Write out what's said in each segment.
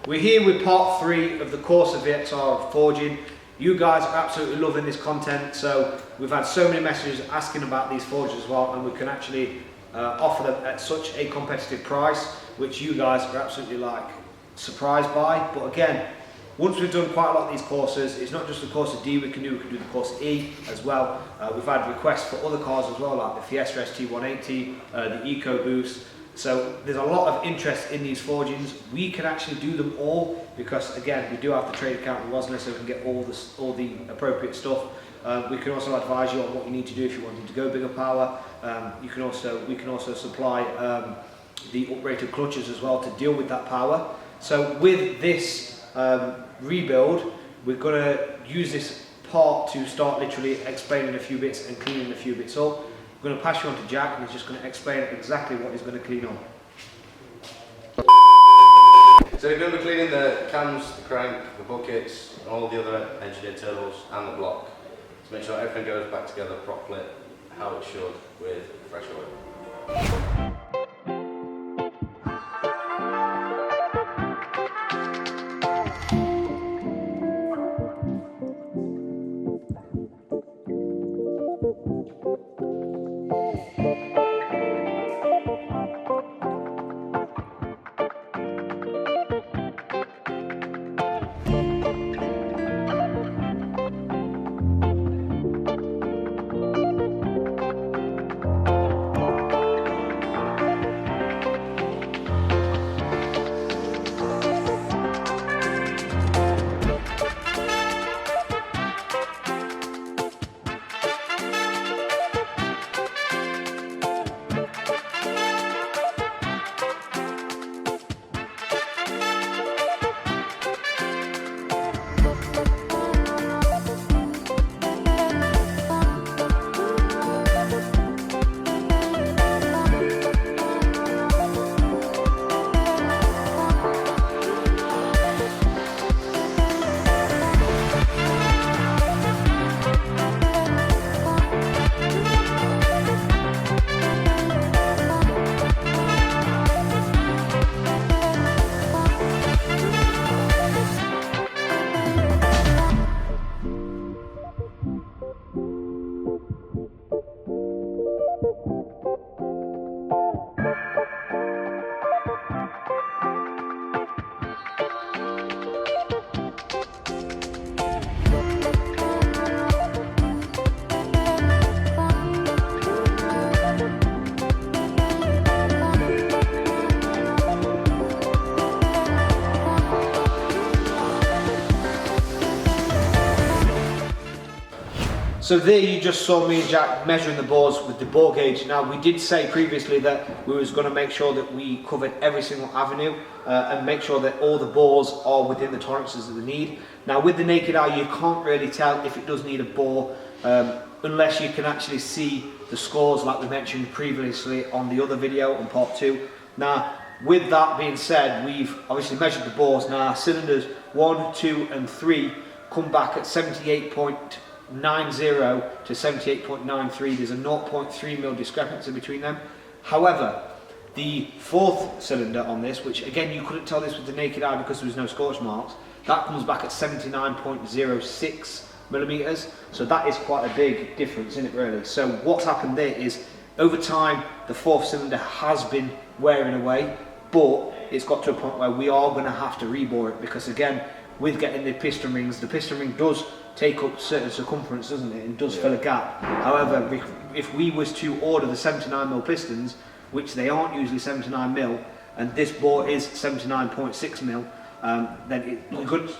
We're here with part 3 of the course of VXR forging. You guys are absolutely loving this content, so we've had so many messages asking about these forges as well, and we can actually offer them at such a competitive price, which you guys are absolutely surprised by. But again, once we've done quite a lot of these courses, it's not just the course of D we can do the course E as well. We've had requests for other cars as well, like the Fiesta ST180, the EcoBoost. So there's a lot of interest in these forgings. We can actually do them all because, again, we do have the trade account with Rosner, so we can get all the appropriate stuff. We can also advise you on what you need to do if you wanted to go bigger power. We can also supply the uprated clutches as well to deal with that power. So with this rebuild, we're going to use this part to start literally explaining a few bits and cleaning a few bits up. I'm going to pass you on to Jack, and he's just going to explain exactly what he's going to clean up. So we're going to be cleaning the cams, the crank, the buckets, and all the other engineered turbos and the block to make sure everything goes back together properly, how it should, with fresh oil. So there you just saw me and Jack measuring the bores with the bore gauge. Now we did say previously that we was going to make sure that we covered every single avenue and make sure that all the bores are within the tolerances that they need. Now with the naked eye you can't really tell if it does need a bore unless you can actually see the scores like we mentioned previously on the other video on part 2. Now with that being said, we've obviously measured the bores. Now cylinders 1, 2 and 3 come back at 78.90 to 78.93. There's a 0.3mm discrepancy between them. However, the 4th cylinder on this, which again you couldn't tell this with the naked eye because there was no scorch marks, that comes back at 79.06mm. So that is quite a big difference, isn't it really? So what's happened there is over time the 4th cylinder has been wearing away, but it's got to a point where we are going to have to rebore it because again with getting the piston ring does take up certain circumference, doesn't it, and does fill a gap. However, if we was to order the 79mm pistons, which they aren't usually 79mm, and this bore is 79.6mm, then it could,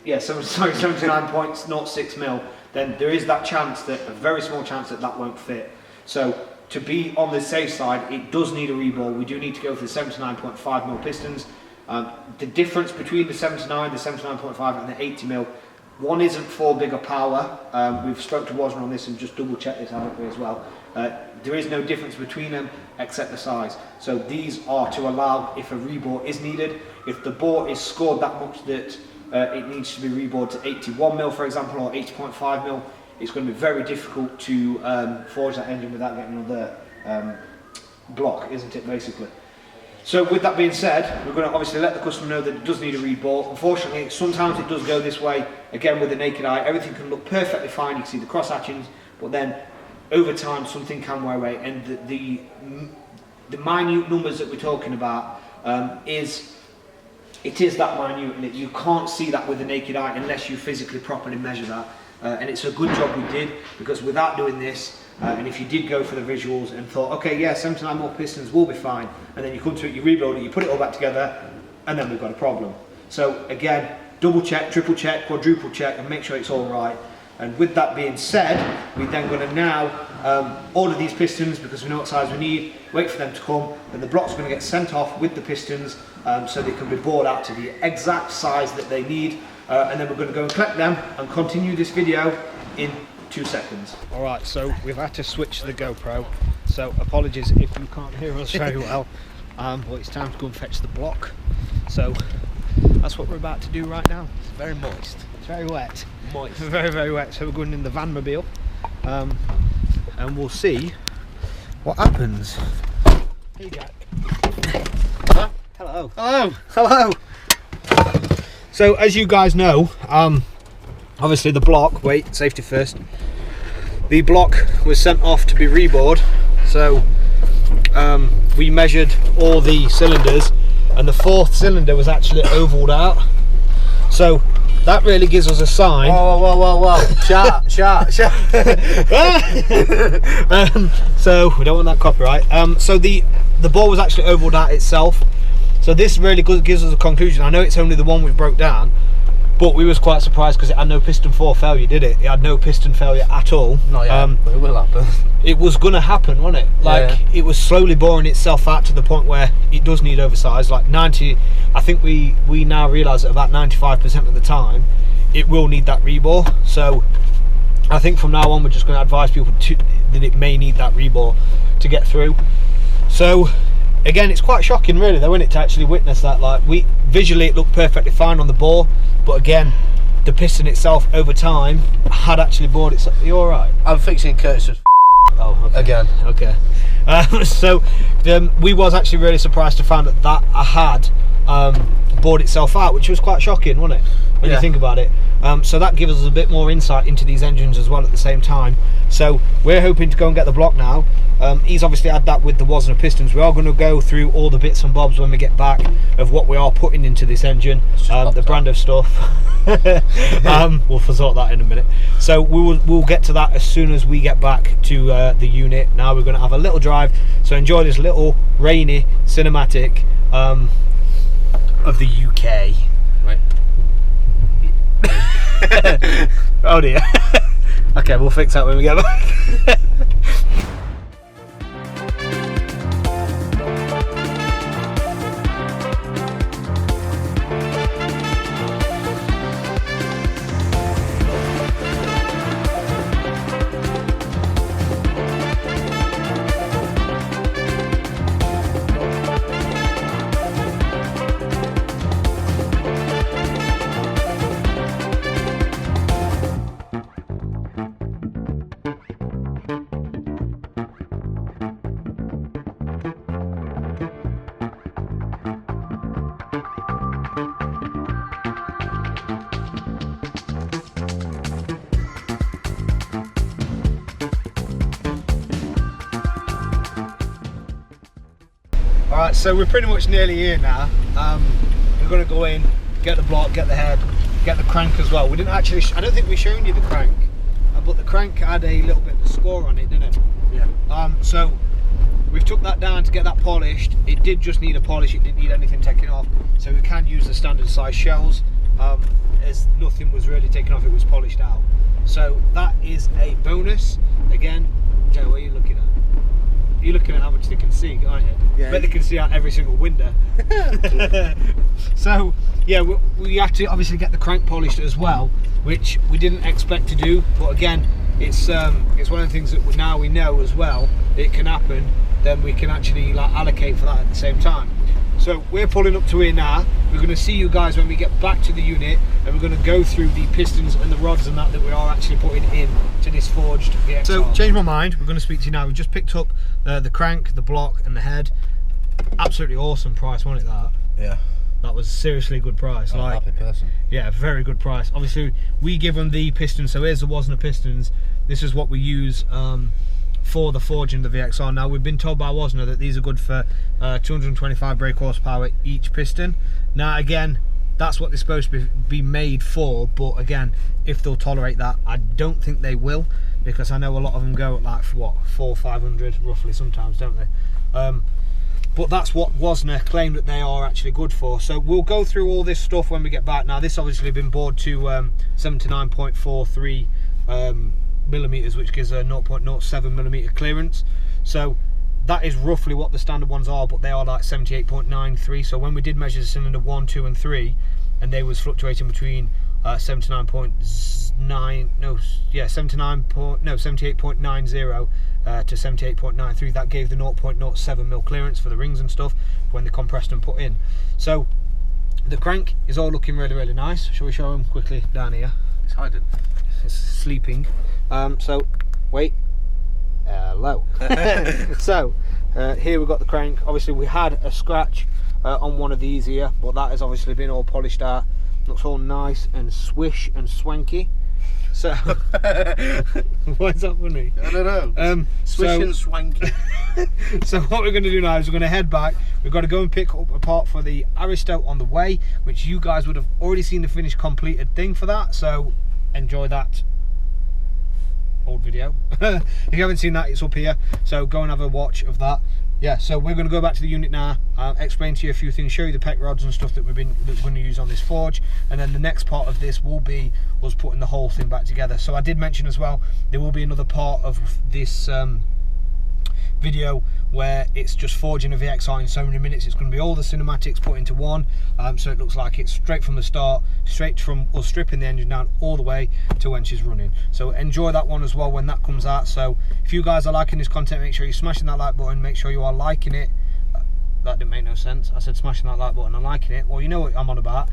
79.06mm, then there is that chance, that a very small chance that won't fit. So to be on the safe side, it does need a rebore. We do need to go for the 79.5mm pistons. The difference between the 79, the 79.5 and the 80mm, one isn't for bigger power. We've spoke to Rosner on this and just double checked this, haven't we, as well. There is no difference between them except the size. So these are to allow if a rebore is needed. If the bore is scored that much that it needs to be rebored to 81mm, for example, or 80.5mm, it's going to be very difficult to forge that engine without getting another block, isn't it, basically? So with that being said, we're going to obviously let the customer know that it does need a rebore. Unfortunately, sometimes it does go this way. Again, with the naked eye, everything can look perfectly fine. You can see the cross hatchings, but then over time something can wear away, and the minute numbers that we're talking about is that minute, and you can't see that with the naked eye unless you physically properly measure that. And it's a good job we did, because without doing this, and if you did go for the visuals and thought, okay, yeah, 79 more pistons will be fine, and then you come to it, you rebuild it, you put it all back together, and then we've got a problem. So again, double check, triple check, quadruple check, and make sure it's all right. And with that being said, we're then going to now order these pistons, because we know what size we need, wait for them to come, and the block's going to get sent off with the pistons so they can be bored out to the exact size that they need, and then we're going to go and collect them and continue this video in 2 seconds. Alright, so we've had to switch the GoPro, so apologies if you can't hear us very well, but it's time to go and fetch the block. So that's what we're about to do right now. It's very moist. It's very wet. Moist. Very, very wet. So we're going in the vanmobile, and we'll see what happens. Hey Jack. Huh? Hello. Hello. Hello. So as you guys know, obviously the block, wait, safety first. The block was sent off to be rebored. So we measured all the cylinders, and the 4th cylinder was actually ovaled out. So that really gives us a sign. Whoa. Sharp. So we don't want that copyright. So the bore was actually ovaled out itself. So this really gives us a conclusion. I know it's only the one we broke down, but we was quite surprised because it had no piston 4 failure, did it? It had no piston failure at all. Not yet, but it will happen. It was going to happen, wasn't it? Like, yeah. It was slowly boring itself out to the point where it does need oversize. Like 90, I think we now realise that about 95% of the time, it will need that rebore. So I think from now on, we're just going to advise people that it may need that rebore to get through. So again, it's quite shocking really though, isn't it, to actually witness that. Like, visually it looked perfectly fine on the bore, but again, the piston itself over time had actually bored itself. Are you alright? I'm fixing Curtis's oh, okay. Again. Okay. So we was actually really surprised to find that I had bored itself out, which was quite shocking, wasn't it, when you think about it. So that gives us a bit more insight into these engines as well at the same time. So we're hoping to go and get the block now. He's obviously had that with the Wasner pistons. We are going to go through all the bits and bobs when we get back of what we are putting into this engine, the brand of stuff. We'll sort that in a minute. So we'll get to that as soon as we get back to the unit. Now we're going to have a little drive, so enjoy this little rainy cinematic of the UK. Right. Oh dear. Okay, we'll fix that when we get back. Alright, so we're pretty much nearly here now. We're going to go in, get the block, get the head, get the crank as well. We didn't actually, I don't think we've shown you the crank, but the crank had a little bit of score on it, didn't it? Yeah. So we've took that down to get that polished. It did just need a polish, it didn't need anything taken off. So we can use the standard size shells, as nothing was really taken off, it was polished out. So that is a bonus. Again, Joe, what are you looking at? You're looking at how much they can see, aren't you? Yeah. I bet they can see out every single window. So yeah, we have to obviously get the crank polished as well, which we didn't expect to do, but again, it's one of the things that now we know as well, it can happen, then we can actually like allocate for that at the same time. So we're pulling up to here now. We're going to see you guys when we get back to the unit, and we're going to go through the pistons and the rods and that we are actually putting in to this forged VXR. So change my mind, we're going to speak to you now. We've just picked up the crank, the block and the head. absolutely awesome price, wasn't it? Yeah. That was seriously a good price. I'm a happy person. Yeah, very good price. Obviously, we give them the pistons. So here's the Wasner pistons. This is what we use for the forging of the VXR. Now, we've been told by Wasner that these are good for 225 brake horsepower each piston. Now, again, that's what they're supposed to be made for. But again, if they'll tolerate that, I don't think they will, because I know a lot of them go at like what 400-500 roughly sometimes, don't they? But that's what Wasner claimed that they are actually good for. So we'll go through all this stuff when we get back. Now, this obviously been bored to 79.43 millimeters, which gives a 0.07 millimeter clearance. So that is roughly what the standard ones are, but they are like 78.93. So when we did measure the cylinder 1, 2 and 3, and they was fluctuating between 78.90 to 78.93, that gave the 0.07 mil clearance for the rings and stuff when they compressed and put in. So the crank is all looking really nice. Shall we show them quickly down here? It's hiding. It's sleeping. So wait, hello. So here we've got the crank. Obviously we had a scratch on one of these here, but that has obviously been all polished out. Looks all nice and swish and swanky. So why is that funny? I don't know. Swish and swanky. So what we're going to do now is we're going to head back. We've got to go and pick up a part for the Aristo on the way, which you guys would have already seen the finished completed thing for that. So enjoy that old video. If you haven't seen that, it's up here. So go and have a watch of that. Yeah, so we're going to go back to the unit now, explain to you a few things, show you the PEC rods and stuff that we're going to use on this forge, and then the next part of this will be us putting the whole thing back together. So I did mention as well, there will be another part of this video where it's just forging a VXR in so many minutes. It's going to be all the cinematics put into one, so it looks like it's straight from the start, straight from us stripping the engine down all the way to when she's running. So enjoy that one as well when that comes out. So if you guys are liking this content, make sure you're smashing that like button, make sure you are liking it. That didn't make no sense. I said smashing that like button and liking it. Well, you know what I'm on about.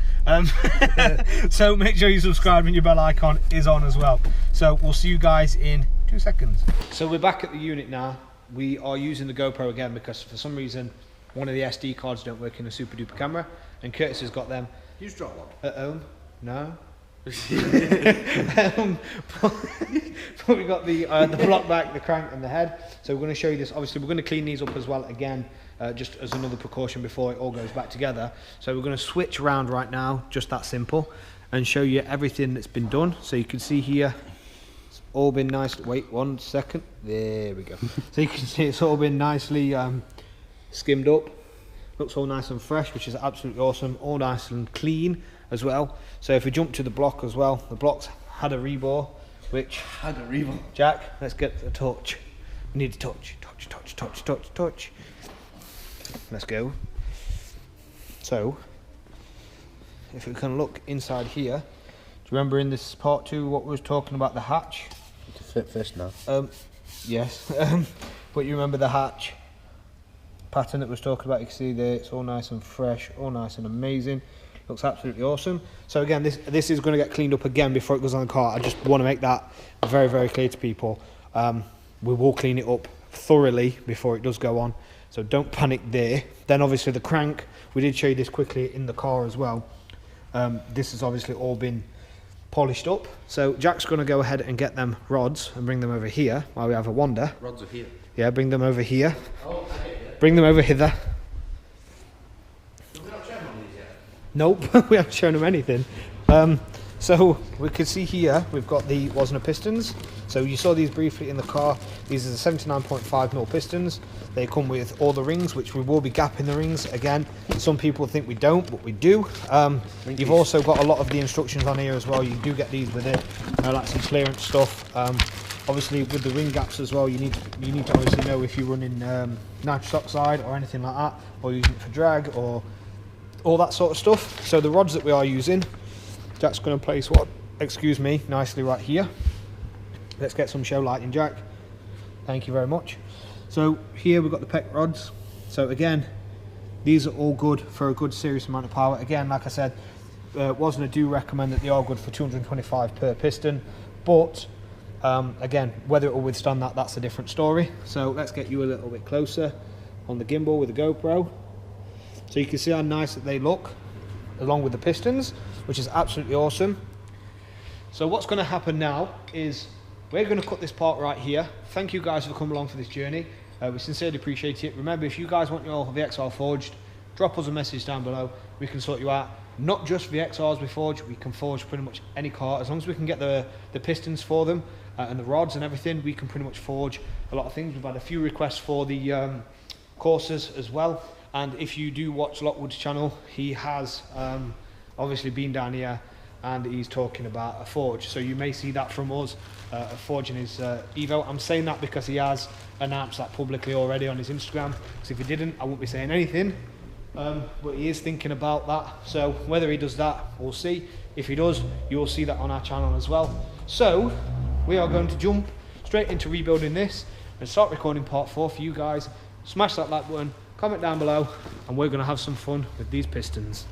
So make sure you subscribe and your bell icon is on as well. So we'll see you guys in 2 seconds. So we're back at the unit now. We are using the GoPro again because for some reason one of the SD cards don't work in a super duper camera, and Curtis has got them. You just dropped one. At home? No. But we got the block back, the crank and the head. So we're going to show you this. Obviously we're going to clean these up as well again, just as another precaution before it all goes back together. So we're going to switch around right now, just that simple, and show you everything that's been done. So you can see here it's all been nice. Wait 1 second, there we go. So you can see it's all been nicely skimmed up. Looks all nice and fresh, which is absolutely awesome. All nice and clean as well. So if we jump to the block as well, the block's had a rebore, which Had a rebore. Jack, let's get a torch. We need a torch. Torch. Let's go. So if we can look inside here, do you remember in this part 2 what we was talking about, the hatch? To fit fist now. Yes. But you remember the hatch pattern that was talking about? You can see there, it's all nice and fresh, all nice and amazing. Looks absolutely awesome. So again, this is going to get cleaned up again before it goes on the car. I just want to make that very, very clear to people. We will clean it up thoroughly before it does go on, so don't panic there. Then obviously the crank, we did show you this quickly in the car as well. This has obviously all been polished up. So Jack's going to go ahead and get them rods and bring them over here while we have a wander. Rods are here. Yeah, bring them over here. Oh, okay, yeah. Bring them over hither. We're not showing on these yet. Nope, we haven't shown them anything. So we can see here we've got the Wasner pistons. So you saw these briefly in the car. These are the 79.5mm pistons. They come with all the rings, which we will be gapping the rings again. Some people think we don't, but we do. You've also got a lot of the instructions on here as well. You do get these with it, like some clearance stuff. Obviously with the ring gaps as well, you need to obviously know if you're running nitrous oxide or anything like that, or using it for drag or all that sort of stuff. So the rods that we are using, Jack's going to place nicely right here. Let's get some show lighting, Jack. Thank you very much. So here we've got the PEC rods. So again, these are all good for a good serious amount of power. Again, like I said, Wasner do recommend that they are good for 225 per piston, but again, whether it will withstand that, that's a different story. So let's get you a little bit closer. on the gimbal with the GoPro. So you can see how nice that they look along with the pistons, which is absolutely awesome. So what's going to happen now is we're going to cut this part right here. Thank you guys for coming along for this journey. We sincerely appreciate it. Remember, if you guys want your VXR forged, drop us a message down below. We can sort you out. Not just VXRs we forge, we can forge pretty much any car. As long as we can get the pistons for them and the rods and everything, we can pretty much forge a lot of things. We've had a few requests for the courses as well. And if you do watch Lockwood's channel, he has obviously been down here and he's talking about a forge. So you may see that from us, forging his Evo. I'm saying that because he has announced that publicly already on his Instagram. Because if he didn't, I wouldn't be saying anything. But he is thinking about that. So whether he does that, we'll see. If he does, you'll see that on our channel as well. So we are going to jump straight into rebuilding this and start recording part 4 for you guys. Smash that like button, comment down below, and we're going to have some fun with these pistons.